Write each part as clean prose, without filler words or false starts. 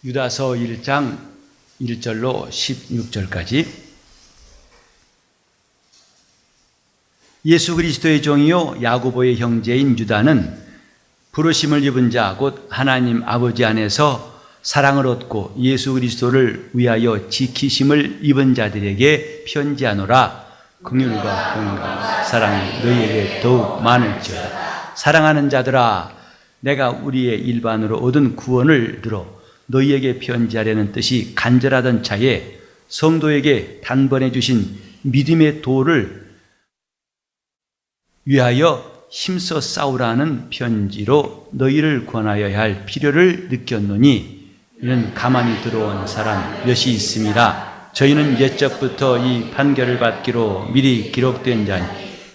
유다서 1장 1절로 16절까지. 예수 그리스도의 종이요 야고보의 형제인 유다는 부르심을 입은 자 곧 하나님 아버지 안에서 사랑을 얻고 예수 그리스도를 위하여 지키심을 입은 자들에게 편지하노라. 긍휼과 평강과 사랑이 너희에게 더욱 많을지어다. 사랑하는 자들아, 내가 우리의 일반으로 얻은 구원을 들어 너희에게 편지하려는 뜻이 간절하던 차에 성도에게 단번에 주신 믿음의 도를 위하여 힘써 싸우라는 편지로 너희를 권하여야 할 필요를 느꼈노니, 이는 가만히 들어온 사람 몇이 있습니다. 저희는 옛적부터 이 판결을 받기로 미리 기록된 자니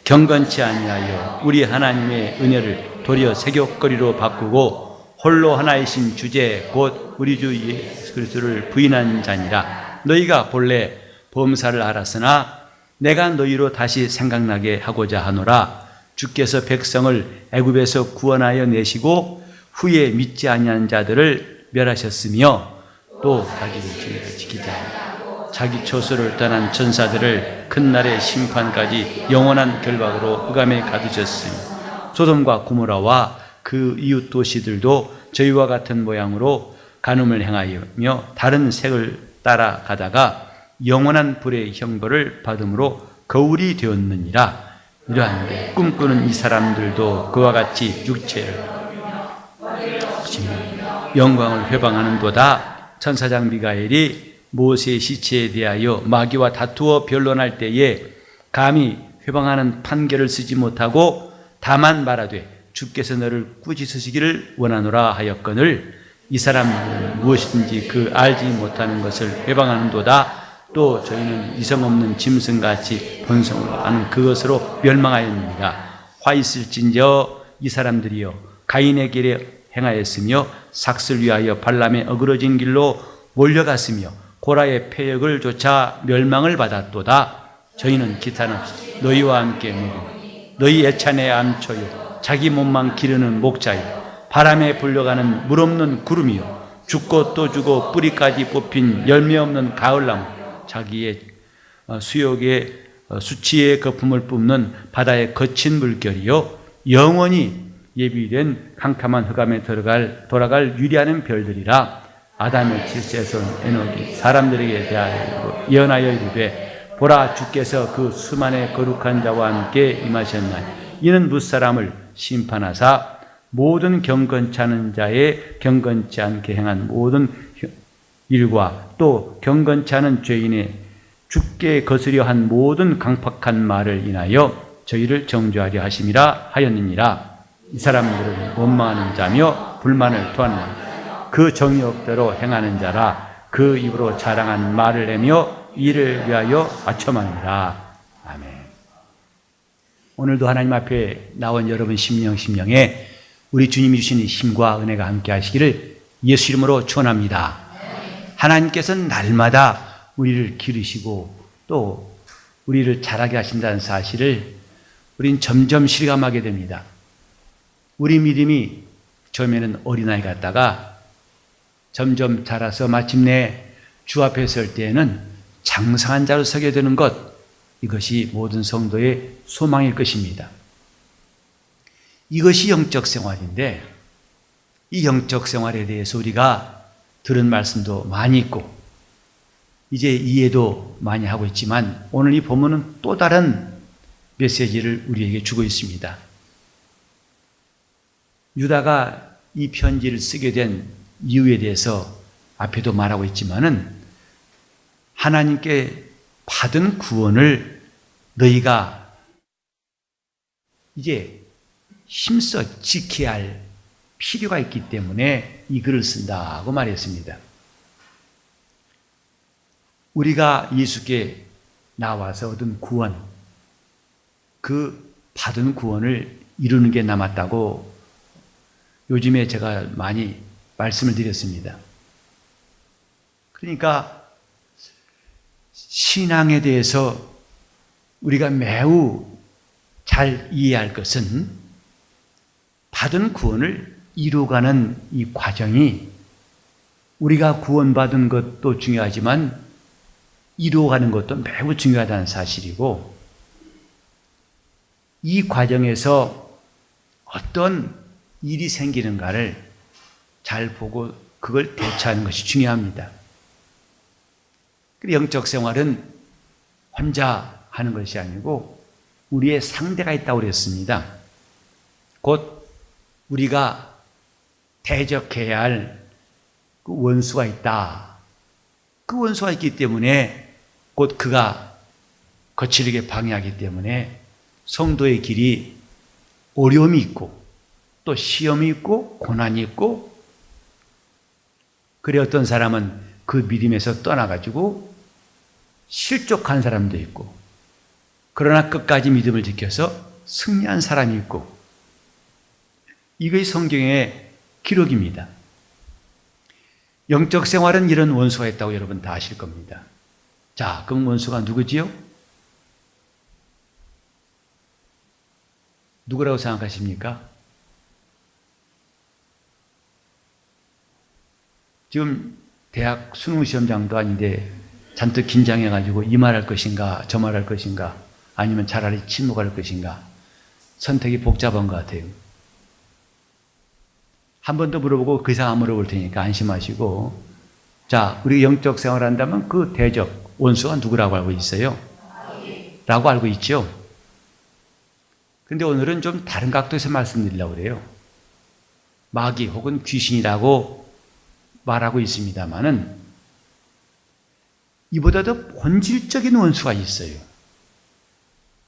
경건치 아니하여 우리 하나님의 은혜를 도리어 세귑거리로 바꾸고 홀로 하나이신 주제 곧 우리 주 예수 그리스도를 부인한 자니라. 너희가 본래 범사를 알았으나 내가 너희로 다시 생각나게 하고자 하노라. 주께서 백성을 애굽에서 구원하여 내시고 후에 믿지 아니한 자들을 멸하셨으며 또 자기를 지키지 않고 자기 처소를 떠난 전사들을 큰 날의 심판까지 영원한 결박으로 흑암에 가두셨으니, 소돔과 고모라와 그 이웃 도시들도 저희와 같은 모양으로 간음을 행하며 다른 색을 따라가다가 영원한 불의 형벌을 받음으로 거울이 되었느니라. 이러한데 꿈꾸는 이 사람들도 그와 같이 육체를 영광을 회방하는도다. 천사장 미가엘이 모세의 시체에 대하여 마귀와 다투어 변론할 때에 감히 회방하는 판결을 쓰지 못하고 다만 말하되 주께서 너를 꾸짖으시기를 원하노라 하였거늘, 이 사람들은 무엇이든지 그 알지 못하는 것을 회방하는도다. 또 저희는 이성 없는 짐승같이 본성으로 하는 그것으로 멸망하였느니라. 화 있을진저 이 사람들이여 가인의 길에 행하였으며 삭슬 위하여 발람의 어그러진 길로 몰려갔으며 고라의 패역을 쫓아 멸망을 받았도다. 저희는 기탄 없이 너희와 함께 묵으니 너희 애찬의 암초요 자기 몸만 기르는 목자요 바람에 불려가는 물 없는 구름이요 죽고 또 죽어 뿌리까지 뽑힌 열매 없는 가을나무, 자기의 수욕의 수치의 거품을 뿜는 바다의 거친 물결이요 영원히 예비된 캄캄한 흑암에 돌아갈 유리하는 별들이라. 아담의 칠세손 에녹이 사람들에게 대하여 예언하여 이르되, 보라, 주께서 그 수만의 거룩한 자와 함께 임하셨나니 이는 무사람을 심판하사 모든 경건치 않은 자의 경건치 않게 행한 모든 일과 또 경건치 않은 죄인의 죽게 거스려 한 모든 강팍한 말을 인하여 저희를 정죄하려 하심이라 하였느니라. 이 사람들은 원망하는 자며 불만을 토하는 그 정의역대로 행하는 자라. 그 입으로 자랑한 말을 내며 이를 위하여 아첨하니라. 아멘. 오늘도 하나님 앞에 나온 여러분 심령에 우리 주님이 주신 힘과 은혜가 함께 하시기를 예수 이름으로 축원합니다. 하나님께서는 날마다 우리를 기르시고 또 우리를 자라게 하신다는 사실을 우린 점점 실감하게 됩니다. 우리 믿음이 처음에는 어린아이 같다가 점점 자라서 마침내 주 앞에 설 때에는 장성한 자로 서게 되는 것, 이것이 모든 성도의 소망일 것입니다. 이것이 영적 생활인데, 이 영적 생활에 대해서 우리가 들은 말씀도 많이 있고 이제 이해도 많이 하고 있지만, 오늘 이 본문은 또 다른 메시지를 우리에게 주고 있습니다. 유다가 이 편지를 쓰게 된 이유에 대해서 앞에도 말하고 있지만은, 하나님께 받은 구원을 너희가 이제 힘써 지켜야 할 필요가 있기 때문에 이 글을 쓴다고 말했습니다. 우리가 예수께 나와서 얻은 구원, 그 받은 구원을 이루는 게 남았다고 요즘에 제가 많이 말씀을 드렸습니다. 그러니까 신앙에 대해서 우리가 매우 잘 이해할 것은 받은 구원을 이루어가는 이 과정이 우리가 구원받은 것도 중요하지만 이루어가는 것도 매우 중요하다는 사실이고, 이 과정에서 어떤 일이 생기는가를 잘 보고 그걸 대처하는 것이 중요합니다. 영적 생활은 혼자 하는 것이 아니고 우리의 상대가 있다고 그랬습니다. 곧 우리가 대적해야 할 그 원수가 있다. 그 원수가 있기 때문에 곧 그가 거칠게 방해하기 때문에 성도의 길이 어려움이 있고 또 시험이 있고 고난이 있고, 그래 어떤 사람은 그 믿음에서 떠나가지고 실족한 사람도 있고, 그러나 끝까지 믿음을 지켜서 승리한 사람이 있고, 이것이 성경의 기록입니다. 영적 생활은 이런 원수가 있다고 여러분 다 아실 겁니다. 자, 그럼 원수가 누구지요? 누구라고 생각하십니까? 지금 대학 수능 시험장도 아닌데 잔뜩 긴장해가지고 이 말할 것인가 저 말할 것인가 아니면 차라리 침묵할 것인가, 선택이 복잡한 것 같아요. 한 번 더 물어보고 그 이상 안 물어볼 테니까 안심하시고, 자, 우리 영적 생활을 한다면 그 대적 원수가 누구라고 알고 있어요? 라고 알고 있죠. 근데 오늘은 좀 다른 각도에서 말씀드리려고 그래요. 마귀 혹은 귀신이라고 말하고 있습니다만은 이보다 더 본질적인 원수가 있어요.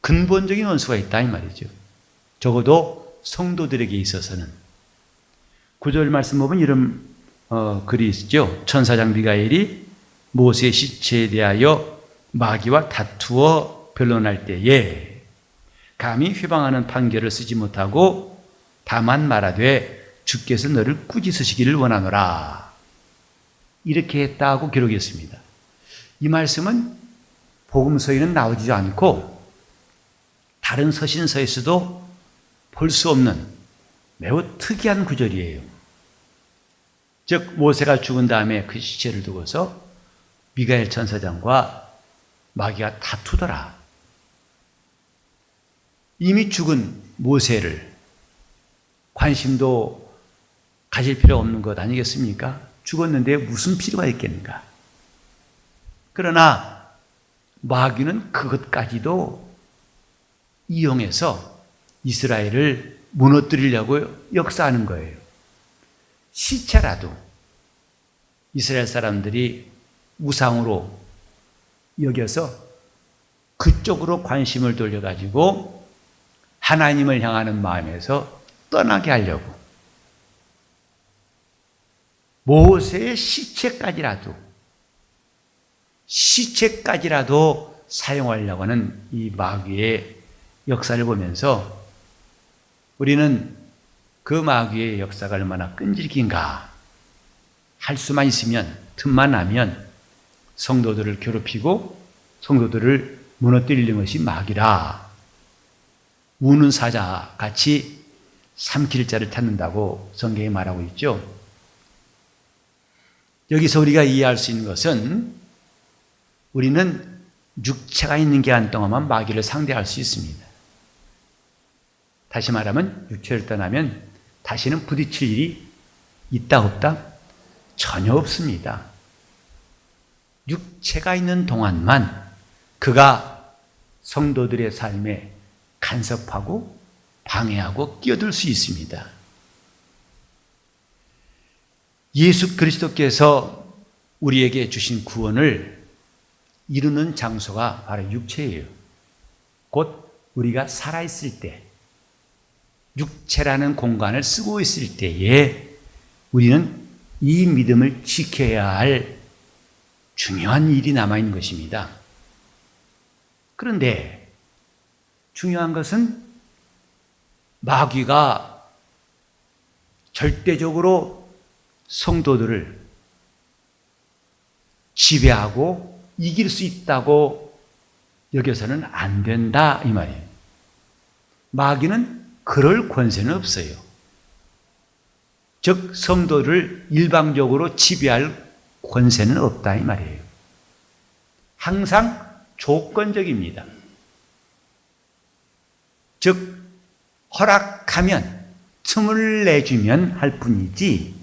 근본적인 원수가 있다 이 말이죠. 적어도 성도들에게 있어서는. 9절 말씀 보면 이런 글이 있죠. 천사장 미가엘이 모세의 시체에 대하여 마귀와 다투어 변론할 때에 감히 회방하는 판결을 쓰지 못하고 다만 말하되 주께서 너를 꾸짖으시기를 원하노라, 이렇게 했다고 기록했습니다. 이 말씀은 복음서에는 나오지 않고 다른 서신서에서도 볼 수 없는 매우 특이한 구절이에요. 즉 모세가 죽은 다음에 그 시체를 두고서 미가엘 천사장과 마귀가 다투더라. 이미 죽은 모세를 관심도 가질 필요 없는 것 아니겠습니까? 죽었는데 무슨 필요가 있겠는가? 그러나 마귀는 그것까지도 이용해서 이스라엘을 무너뜨리려고 역사하는 거예요. 시체라도 이스라엘 사람들이 우상으로 여겨서 그쪽으로 관심을 돌려가지고 하나님을 향하는 마음에서 떠나게 하려고 모세의 시체까지라도 사용하려고 하는 이 마귀의 역사를 보면서 우리는 그 마귀의 역사가 얼마나 끈질긴가, 할 수만 있으면, 틈만 나면 성도들을 괴롭히고 성도들을 무너뜨리는 것이 마귀라, 우는 사자 같이 삼킬 자를 찾는다고 성경에 말하고 있죠. 여기서 우리가 이해할 수 있는 것은 우리는 육체가 있는 기간 동안만 마귀를 상대할 수 있습니다. 다시 말하면 육체를 떠나면 다시는 부딪힐 일이 있다 없다? 전혀 없습니다. 육체가 있는 동안만 그가 성도들의 삶에 간섭하고 방해하고 끼어들 수 있습니다. 예수 그리스도께서 우리에게 주신 구원을 이루는 장소가 바로 육체예요. 곧 우리가 살아있을 때, 육체라는 공간을 쓰고 있을 때에 우리는 이 믿음을 지켜야 할 중요한 일이 남아있는 것입니다. 그런데 중요한 것은 마귀가 절대적으로 성도들을 지배하고 이길 수 있다고 여겨서는 안 된다 이 말이에요. 마귀는 그럴 권세는 없어요. 즉 성도를 일방적으로 지배할 권세는 없다 이 말이에요. 항상 조건적입니다. 즉 허락하면, 틈을 내주면 할 뿐이지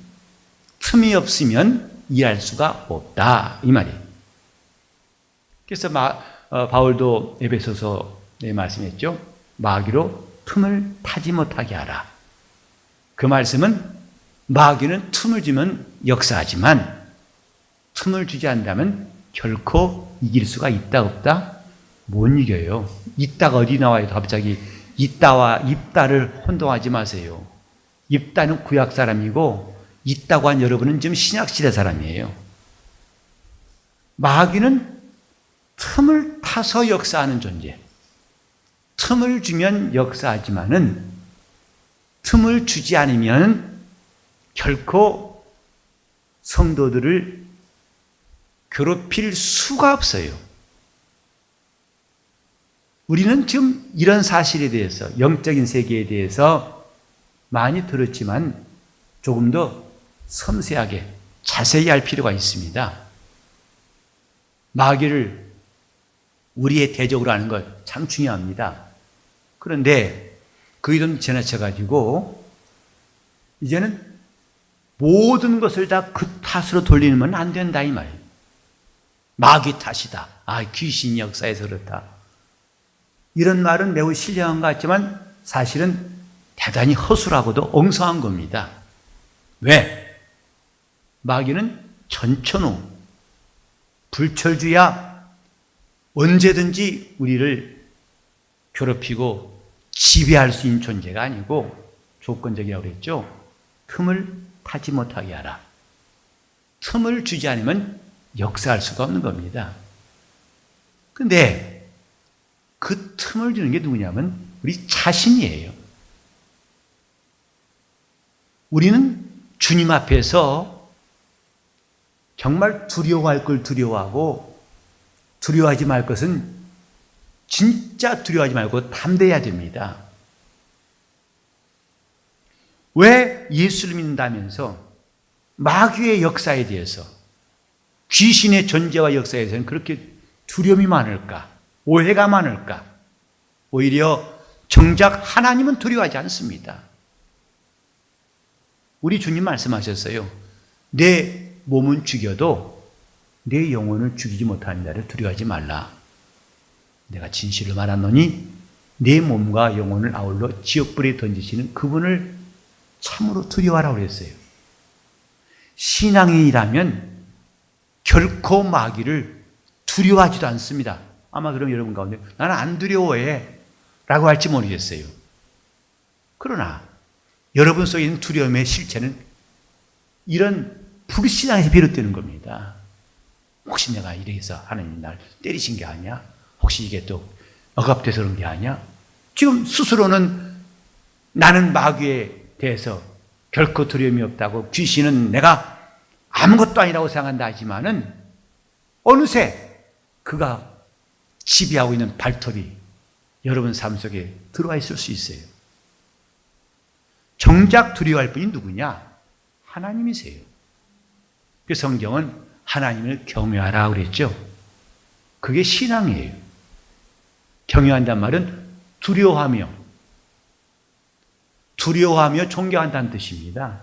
틈이 없으면 일할 수가 없다 이 말이에요. 그래서 바울도 에베소서에 말씀했죠. 마귀로 틈을 타지 못하게 하라. 그 말씀은 마귀는 틈을 주면 역사하지만 틈을 주지 않는다면 결코 이길 수가 있다 없다? 못 이겨요. 있다가 어디 나와요? 갑자기 있다와 입다를 혼동하지 마세요. 입다는 구약 사람이고 있다고 한 여러분은 지금 신약시대 사람이에요. 마귀는 틈을 타서 역사하는 존재. 틈을 주면 역사하지만은 틈을 주지 않으면 결코 성도들을 괴롭힐 수가 없어요. 우리는 지금 이런 사실에 대해서, 영적인 세계에 대해서 많이 들었지만 조금 더 섬세하게 자세히 알 필요가 있습니다. 마귀를 우리의 대적으로 하는 것 참 중요합니다. 그런데 그 이름 지나쳐가지고 이제는 모든 것을 다 그 탓으로 돌리면 안 된다 이 말이에요. 마귀 탓이다. 귀신이 역사에서 그렇다. 이런 말은 매우 신령한 것 같지만 사실은 대단히 허술하고도 엉성한 겁니다. 왜? 마귀는 전천후 불철주야 언제든지 우리를 괴롭히고 지배할 수 있는 존재가 아니고 조건적이라고 그랬죠. 틈을 타지 못하게 하라. 틈을 주지 않으면 역사할 수가 없는 겁니다. 그런데 그 틈을 주는 게 누구냐면 우리 자신이에요. 우리는 주님 앞에서 정말 두려워할 걸 두려워하고 두려워하지 말 것은 진짜 두려워하지 말고 담대해야 됩니다. 왜 예수를 믿는다면서 마귀의 역사에 대해서, 귀신의 존재와 역사에 대해서는 그렇게 두려움이 많을까? 오해가 많을까? 오히려 정작 하나님은 두려워하지 않습니다. 우리 주님 말씀하셨어요. 내 몸은 죽여도 내 영혼을 죽이지 못하는 자를 두려워하지 말라. 내가 진실을 말하노니 내 몸과 영혼을 아울러 지옥불에 던지시는 그분을 참으로 두려워하라고 그랬어요. 신앙인이라면 결코 마귀를 두려워하지도 않습니다. 아마 그럼 여러분 가운데 나는 안 두려워해 라고 할지 모르겠어요. 그러나 여러분 속에 있는 두려움의 실체는 이런 불신앙에서 비롯되는 겁니다. 혹시 내가 이래서 하나님 날 때리신 게 아니야? 혹시 이게 또 억압돼서 그런 게 아니야? 지금 스스로는 나는 마귀에 대해서 결코 두려움이 없다고, 귀신은 내가 아무것도 아니라고 생각한다 하지만은 어느새 그가 지배하고 있는 발톱이 여러분 삶 속에 들어와 있을 수 있어요. 정작 두려워할 분이 누구냐? 하나님이세요. 그 성경은 하나님을 경외하라 그랬죠. 그게 신앙이에요. 경외한다는 말은 두려워하며 존경한다는 뜻입니다.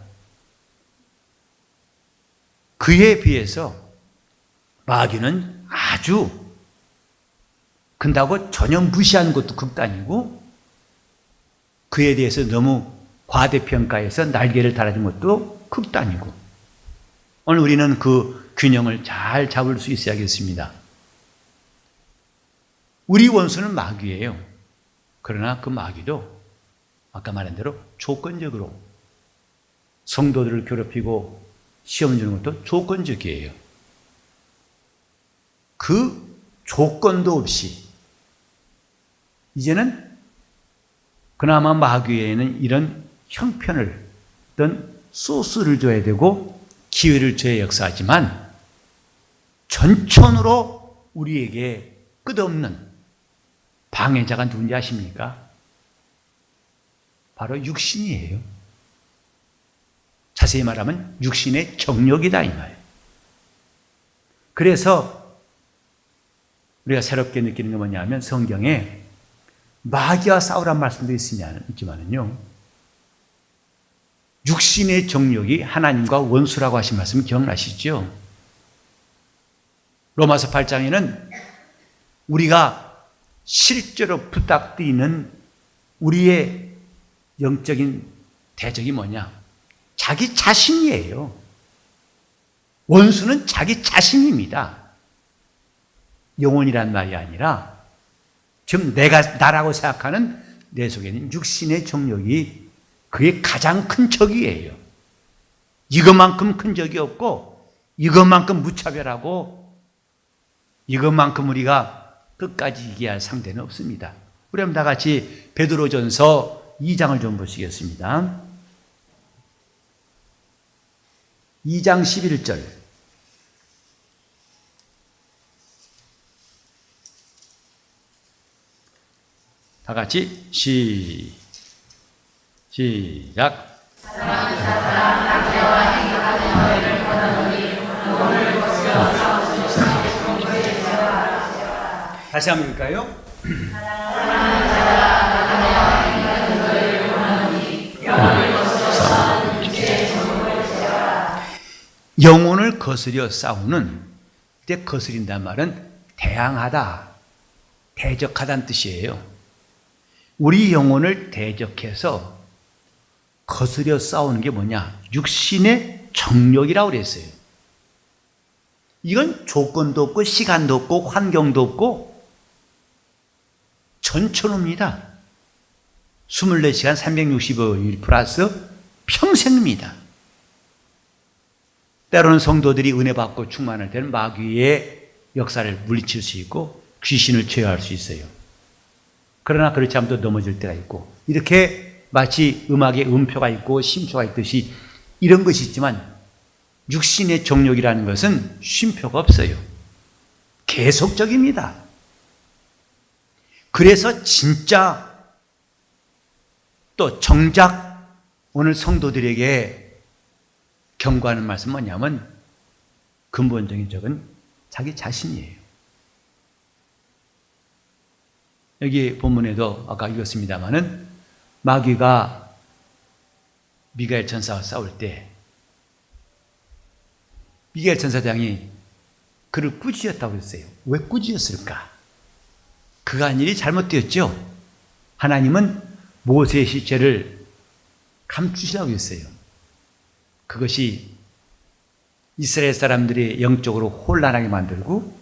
그에 비해서 마귀는 아주 근다고 전혀 무시하는 것도 극단이고, 그에 대해서 너무 과대평가해서 날개를 달아준 것도 극단이고, 오늘 우리는 그 균형을 잘 잡을 수 있어야겠습니다. 우리 원수는 마귀예요. 그러나 그 마귀도 아까 말한 대로 조건적으로 성도들을 괴롭히고 시험 주는 것도 조건적이에요. 그 조건도 없이 이제는 그나마 마귀에는 이런 형편을, 어떤 소스를 줘야 되고 기회를 줘야 역사하지만 전천으로 우리에게 끝없는 방해자가 누군지 아십니까? 바로 육신이에요. 자세히 말하면 육신의 정욕이다 이 말이에요. 그래서 우리가 새롭게 느끼는 게 뭐냐면 성경에 마귀와 싸우란 말씀도 있지만은요, 육신의 정욕이 하나님과 원수라고 하신 말씀 기억나시죠? 로마서 8장에는 우리가 실제로 부탁드리는 우리의 영적인 대적이 뭐냐? 자기 자신이에요. 원수는 자기 자신입니다. 영혼이란 말이 아니라 지금 내가 나라고 생각하는 내 속에는 육신의 정욕이 그게 가장 큰 적이에요. 이것만큼 큰 적이 없고 이것만큼 무차별하고 이것만큼 우리가 끝까지 이겨야 할 상대는 없습니다. 우리 한번 다 같이 베드로전서 2장을 좀 보시겠습니다. 2장 11절. 다 같이 시작. 다시 한번 읽을까요? 영혼을 거스려 싸우는, 이때 거스린다는 말은 대항하다, 대적하다는 뜻이에요. 우리 영혼을 대적해서 거스려 싸우는 게 뭐냐? 육신의 정욕이라고 그랬어요. 이건 조건도 없고 시간도 없고 환경도 없고 전천후입니다. 24시간 365일 플러스 평생입니다. 때로는 성도들이 은혜 받고 충만할 때는 마귀의 역사를 물리칠 수 있고 귀신을 제어할 수 있어요. 그러나 그렇지 않으면 또 넘어질 때가 있고, 이렇게 마치 음악에 음표가 있고 심표가 있듯이 이런 것이 있지만 육신의 정욕이라는 것은 쉼표가 없어요. 계속적입니다. 그래서 진짜 또 정작 오늘 성도들에게 경고하는 말씀은 뭐냐면 근본적인 적은 자기 자신이에요. 여기 본문에도 아까 읽었습니다마는 마귀가 미가엘 천사와 싸울 때 미가엘 천사장이 그를 꾸짖었다고 했어요. 왜 꾸짖었을까? 그가 한 일이 잘못되었죠. 하나님은 모세의 시체를 감추시라고 했어요. 그것이 이스라엘 사람들이 영적으로 혼란하게 만들고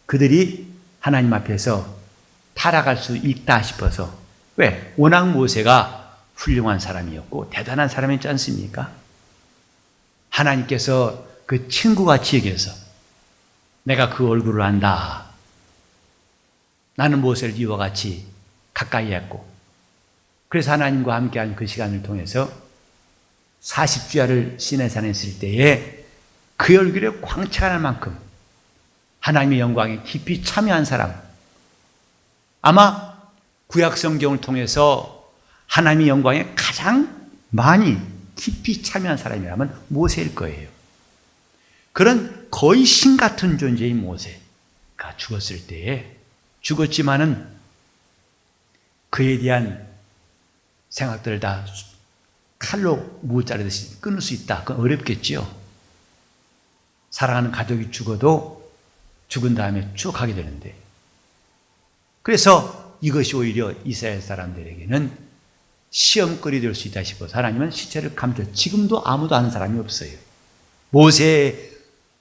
그들이 하나님 앞에서 타락할 수 있다 싶어서, 왜? 워낙 모세가 훌륭한 사람이었고 대단한 사람이었지 않습니까? 하나님께서 그 친구같이 여겨서 내가 그 얼굴을 안다. 나는 모세를 이와 같이 가까이 했고, 그래서 하나님과 함께한 그 시간을 통해서 40주야를 시내산에 있을 때에 그 얼굴에 광채가 날 만큼 하나님의 영광에 깊이 참여한 사람, 아마 구약 성경을 통해서 하나님의 영광에 가장 많이 깊이 참여한 사람이라면 모세일 거예요. 그런 거의 신 같은 존재인 모세가 죽었을 때에, 죽었지만은 그에 대한 생각들을 다 칼로 무 자르듯이 끊을 수 있다. 그건 어렵겠지요. 사랑하는 가족이 죽어도 죽은 다음에 쭉 가게 되는데, 그래서 이것이 오히려 이스라엘 사람들에게는 시험거리 될 수 있다 싶어서 하나님은 시체를 감춰, 지금도 아무도 아는 사람이 없어요. 모세의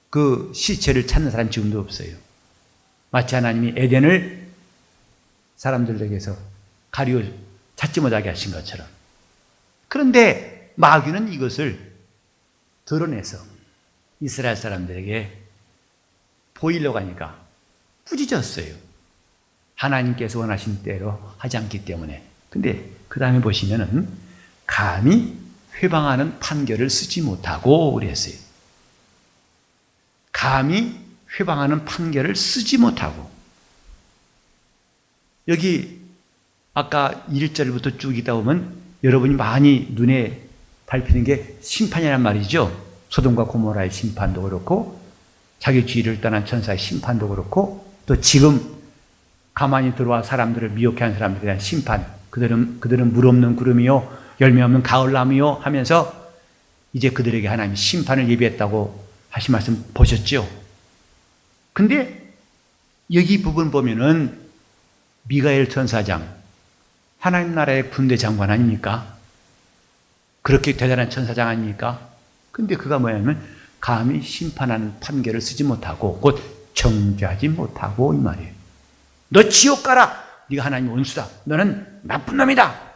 그 시체를 찾는 사람이 지금도 없어요. 마치 하나님이 에덴을 사람들에게서 가리워 찾지 못하게 하신 것처럼. 그런데 마귀는 이것을 드러내서 이스라엘 사람들에게 보이려고 하니까 꾸짖었어요. 하나님께서 원하신 대로 하지 않기 때문에. 근데 그 다음에 보시면은 감히 회방하는 판결을 쓰지 못하고 그랬어요. 감히 회방하는 판결을 쓰지 못하고. 여기 아까 1절부터 쭉 있다 보면 여러분이 많이 눈에 밟히는 게 심판이란 말이죠. 소돔과 고모라의 심판도 그렇고 자기 죄를 떠난 천사의 심판도 그렇고 또 지금 가만히 들어와 사람들을 미혹해 하는 사람들에 대한 심판, 그들은 물 없는 구름이요 열매 없는 가을나무요 하면서 이제 그들에게 하나님이 심판을 예비했다고 하신 말씀 보셨죠? 근데 여기 부분 보면은 미가엘 천사장, 하나님 나라의 군대 장관 아닙니까? 그렇게 대단한 천사장 아닙니까? 근데 그가 뭐냐면 감히 심판하는 판결을 쓰지 못하고 곧 정죄하지 못하고 이 말이에요. 너 지옥 가라. 네가 하나님의 원수다. 너는 나쁜 놈이다.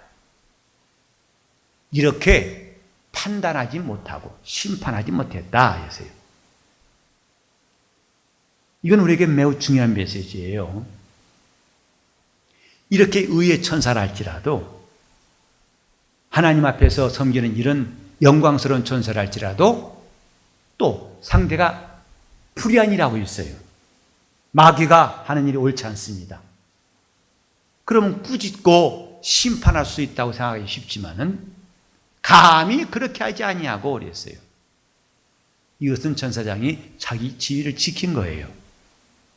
이렇게 판단하지 못하고 심판하지 못했다. 그랬어요. 이건 우리에게 매우 중요한 메시지예요. 이렇게 의의 천사라 할지라도 하나님 앞에서 섬기는 이런 영광스러운 천사라 할지라도 또 상대가 불의한이라고 있어요. 마귀가 하는 일이 옳지 않습니다. 그러면 꾸짖고 심판할 수 있다고 생각하기 쉽지만은 감히 그렇게 하지 아니하고 그랬어요. 이것은 천사장이 자기 지위를 지킨 거예요.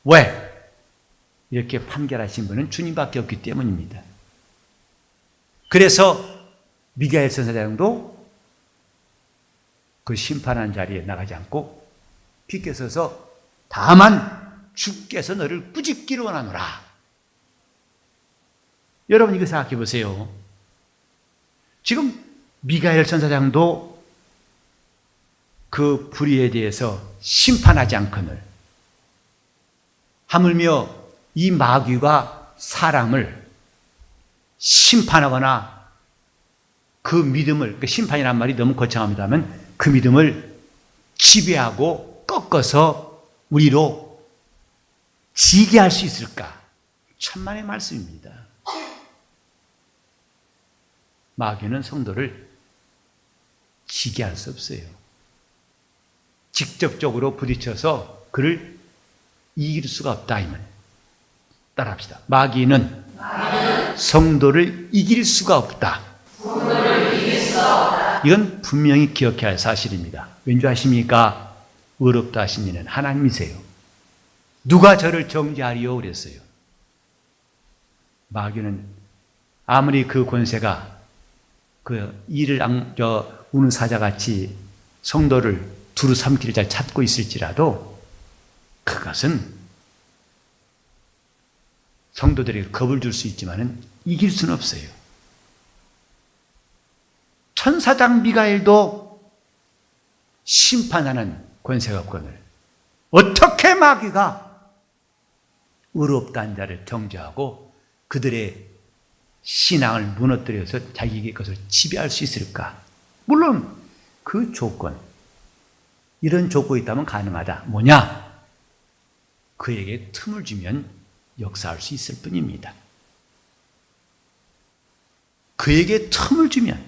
왜? 이렇게 판결하신 분은 주님밖에 없기 때문입니다. 그래서 미가엘 천사장도 그 심판한 자리에 나가지 않고 비켜서서 다만 주께서 너를 꾸짖기를 원하노라. 여러분 이거 생각해 보세요. 지금 미가엘 천사장도 그 불의에 대해서 심판하지 않거늘 하물며 이 마귀가 사람을 심판하거나 그 믿음을, 그 심판이란 말이 너무 거창합니다만 그 믿음을 지배하고 꺾어서 우리로 지게 할 수 있을까? 천만의 말씀입니다. 마귀는 성도를 지게 할 수 없어요. 직접적으로 부딪혀서 그를 이길 수가 없다. 이 말. 따라합시다. 마귀는 성도를 이길 수가 없다. 이건 분명히 기억해야 할 사실입니다. 왠지 아십니까? 의롭다 하신 이는 하나님이세요. 누가 저를 정죄하리요? 그랬어요. 마귀는 아무리 그 권세가 그 이를 우는 사자같이 성도를 두루 삼키를 잘 찾고 있을지라도 그것은 성도들에게 겁을 줄 수 있지만은 이길 수는 없어요. 천사장 미가엘도 심판하는 권세가 없거늘 어떻게 마귀가 의롭다는 자를 정죄하고 그들의 신앙을 무너뜨려서 자기의 것을 지배할 수 있을까? 물론 그 조건, 이런 조건이 있다면 가능하다. 뭐냐? 그에게 틈을 주면 역사할 수 있을 뿐입니다. 그에게 틈을 주면,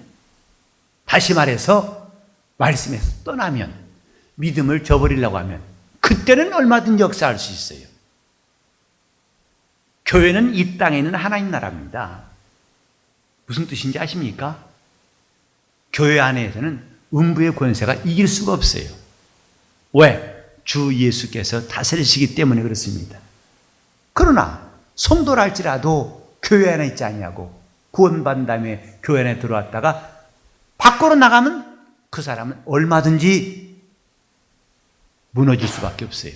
다시 말해서 말씀에서 떠나면, 믿음을 저버리려고 하면 그때는 얼마든지 역사할 수 있어요. 교회는 이 땅에 있는 하나님 나라입니다. 무슨 뜻인지 아십니까? 교회 안에서는 음부의 권세가 이길 수가 없어요. 왜? 주 예수께서 다스리시기 때문에 그렇습니다. 그러나 성도라 할지라도 교회 안에 있지 않냐고 구원받은 다음에 교회 안에 들어왔다가 밖으로 나가면 그 사람은 얼마든지 무너질 수밖에 없어요.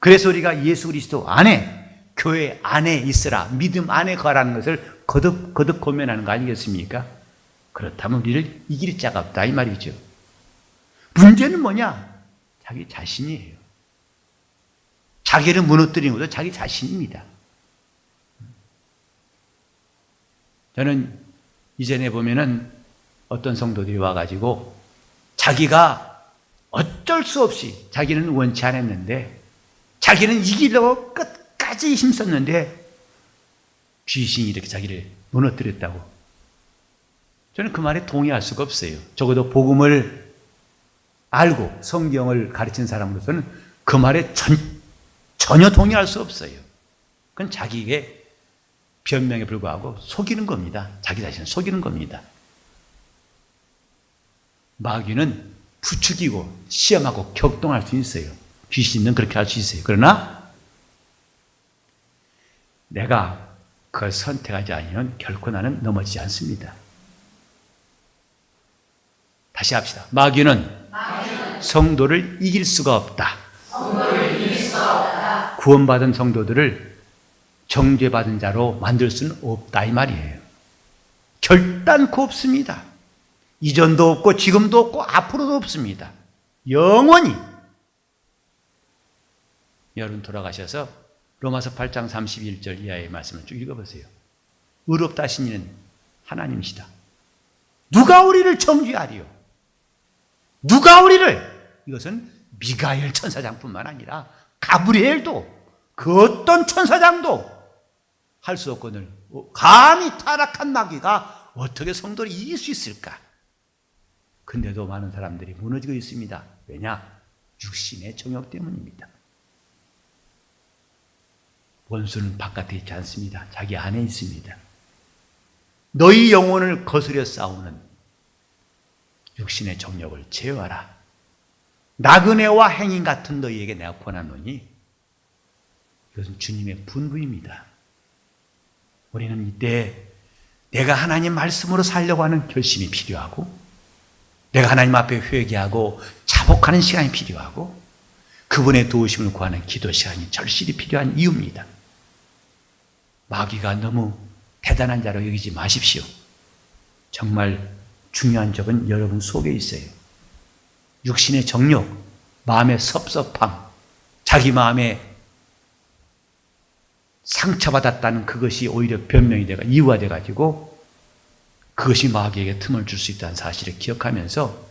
그래서 우리가 예수 그리스도 안에, 교회 안에 있으라, 믿음 안에 거라는 것을 거듭 고면하는 거 아니겠습니까? 그렇다면 우리를 이길 자가 없다 이 말이죠. 문제는 뭐냐? 자기 자신이에요. 자기를 무너뜨리는 것도 자기 자신입니다. 저는 이전에 보면은 어떤 성도들이 와가지고 자기가 어쩔 수 없이 자기는 원치 않았는데 자기는 이기려고 끝까지 힘썼는데 귀신이 이렇게 자기를 무너뜨렸다고. 저는 그 말에 동의할 수가 없어요. 적어도 복음을 알고 성경을 가르친 사람으로서는 그 말에 전혀 동의할 수 없어요. 그건 자기의 변명에 불과하고 속이는 겁니다. 자기 자신을 속이는 겁니다. 마귀는 부추기고 시험하고 격동할 수 있어요. 귀신은 그렇게 할 수 있어요. 그러나 내가 그걸 선택하지 않으면 결코 나는 넘어지지 않습니다. 다시 합시다. 마귀는 성도를 이길 수가 없다. 구원받은 성도들을 정죄받은 자로 만들 수는 없다 이 말이에요. 결단코 없습니다. 이전도 없고 지금도 없고 앞으로도 없습니다. 영원히. 여러분 돌아가셔서 로마서 8장 31절 이하의 말씀을 쭉 읽어보세요. 의롭다 하신 이는 하나님이시다. 누가 우리를 정죄하리요? 누가 우리를? 이것은 미가엘 천사장뿐만 아니라 가브리엘도 그 어떤 천사장도 할 수 없거늘 감히 타락한 마귀가 어떻게 성도를 이길 수 있을까? 근데도 많은 사람들이 무너지고 있습니다. 왜냐? 육신의 정욕 때문입니다. 원수는 바깥에 있지 않습니다. 자기 안에 있습니다. 너희 영혼을 거스려 싸우는 육신의 정욕을 제어하라. 나그네와 행인 같은 너희에게 내가 권하노니 이것은 주님의 분부입니다. 우리는 이때 내가 하나님 말씀으로 살려고 하는 결심이 필요하고 내가 하나님 앞에 회개하고 자복하는 시간이 필요하고 그분의 도우심을 구하는 기도 시간이 절실히 필요한 이유입니다. 마귀가 너무 대단한 자로 여기지 마십시오. 정말 중요한 적은 여러분 속에 있어요. 육신의 정욕, 마음의 섭섭함, 자기 마음에 상처받았다는 그것이 오히려 변명이 되고 이유가 돼가지고 그것이 마귀에게 틈을 줄 수 있다는 사실을 기억하면서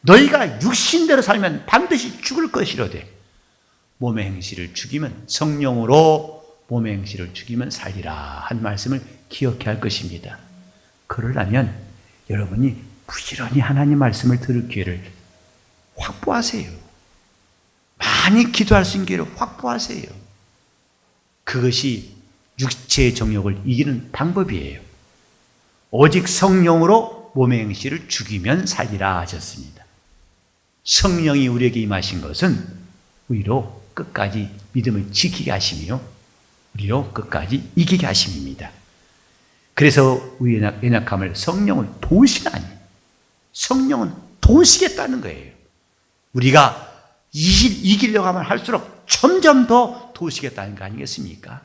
너희가 육신대로 살면 반드시 죽을 것이로되 몸의 행실을 죽이면 성령으로 몸의 행실을 죽이면 살리라 한 말씀을 기억해야 할 것입니다. 그러려면 여러분이 부지런히 하나님 말씀을 들을 기회를 확보하세요. 많이 기도할 수 있는 기회를 확보하세요. 그것이 육체의 정욕을 이기는 방법이에요. 오직 성령으로 몸의 행실을 죽이면 살리라 하셨습니다. 성령이 우리에게 임하신 것은 우리로 끝까지 믿음을 지키게 하시며 우리로 끝까지 이기게 하심입니다. 그래서 우리의 연약함을 성령을 도우시나니 성령은 도우시겠다는 거예요. 우리가 이기려고 하면 할수록 점점 더 도우시겠다는 거 아니겠습니까?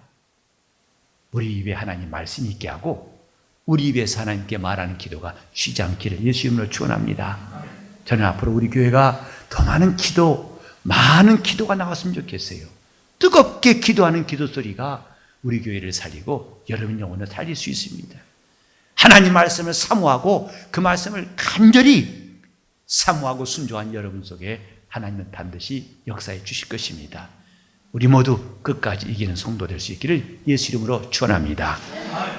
우리 입에 하나님 말씀이 있게 하고 우리 입에서 하나님께 말하는 기도가 쉬지 않기를 예수 이름으로 축원합니다. 저는 앞으로 우리 교회가 더 많은 기도가 나왔으면 좋겠어요. 뜨겁게 기도하는 기도 소리가 우리 교회를 살리고 여러분 영혼을 살릴 수 있습니다. 하나님 말씀을 사모하고 그 말씀을 간절히 사모하고 순종한 여러분 속에 하나님은 반드시 역사해 주실 것입니다. 우리 모두 끝까지 이기는 성도 될 수 있기를 예수 이름으로 축원합니다.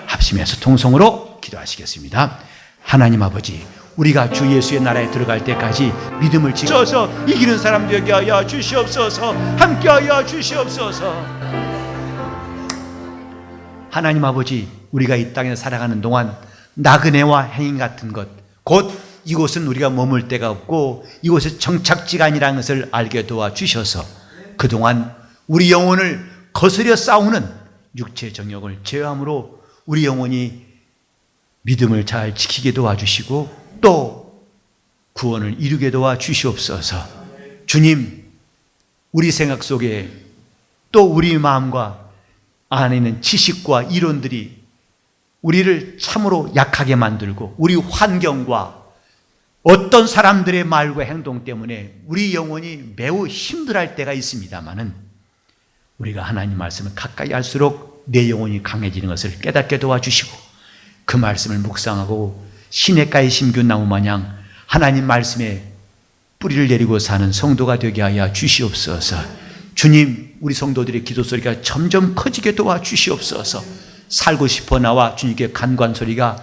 합심해서 통성으로 기도하시겠습니다. 하나님 아버지, 우리가 주 예수의 나라에 들어갈 때까지 믿음을 지켜서 이기는 사람 되게 하여 주시옵소서. 함께하여 주시옵소서. 하나님 아버지, 우리가 이 땅에 살아가는 동안 나그네와 행인 같은 것, 곧 이곳은 우리가 머물 데가 없고 이곳은 정착지가 아니라는 것을 알게 도와주셔서 그동안 우리 영혼을 거스려 싸우는 육체의 정욕을 제어함으로 우리 영혼이 믿음을 잘 지키게 도와주시고 또 구원을 이루게 도와주시옵소서. 주님, 우리 생각 속에 또 우리 마음과 안에 있는 지식과 이론들이 우리를 참으로 약하게 만들고 우리 환경과 어떤 사람들의 말과 행동 때문에 우리 영혼이 매우 힘들어할 때가 있습니다마는 우리가 하나님 말씀을 가까이 할수록 내 영혼이 강해지는 것을 깨닫게 도와주시고 그 말씀을 묵상하고 시냇가에 심균 나무 마냥 하나님 말씀에 뿌리를 내리고 사는 성도가 되게 하여 주시옵소서. 주님, 우리 성도들의 기도 소리가 점점 커지게 도와주시옵소서. 살고 싶어 나와 주님께 간구한 소리가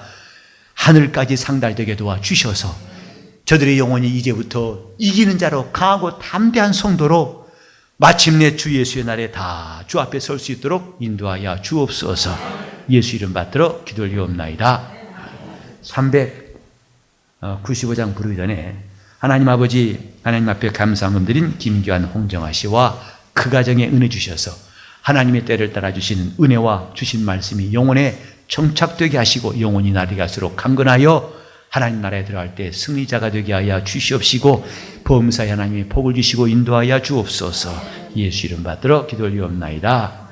하늘까지 상달되게 도와주셔서 저들의 영혼이 이제부터 이기는 자로 강하고 담대한 성도로 마침내 주 예수의 날에 다 주 앞에 설 수 있도록 인도하여 주옵소서. 예수 이름 받들어 기도를 드리옵나이다. 95장 부르기 전에 하나님 아버지, 하나님 앞에 감사함 드린 김규환 홍정아 씨와 그 가정에 은혜 주셔서 하나님의 때를 따라 주시는 은혜와 주신 말씀이 영혼에 정착되게 하시고 영혼이 날이 갈수록 강건하여 하나님 나라에 들어갈 때 승리자가 되게 하여 주시옵시고 범사에 하나님의 복을 주시고 인도하여 주옵소서. 예수 이름 받들어 기도 올리옵나이다.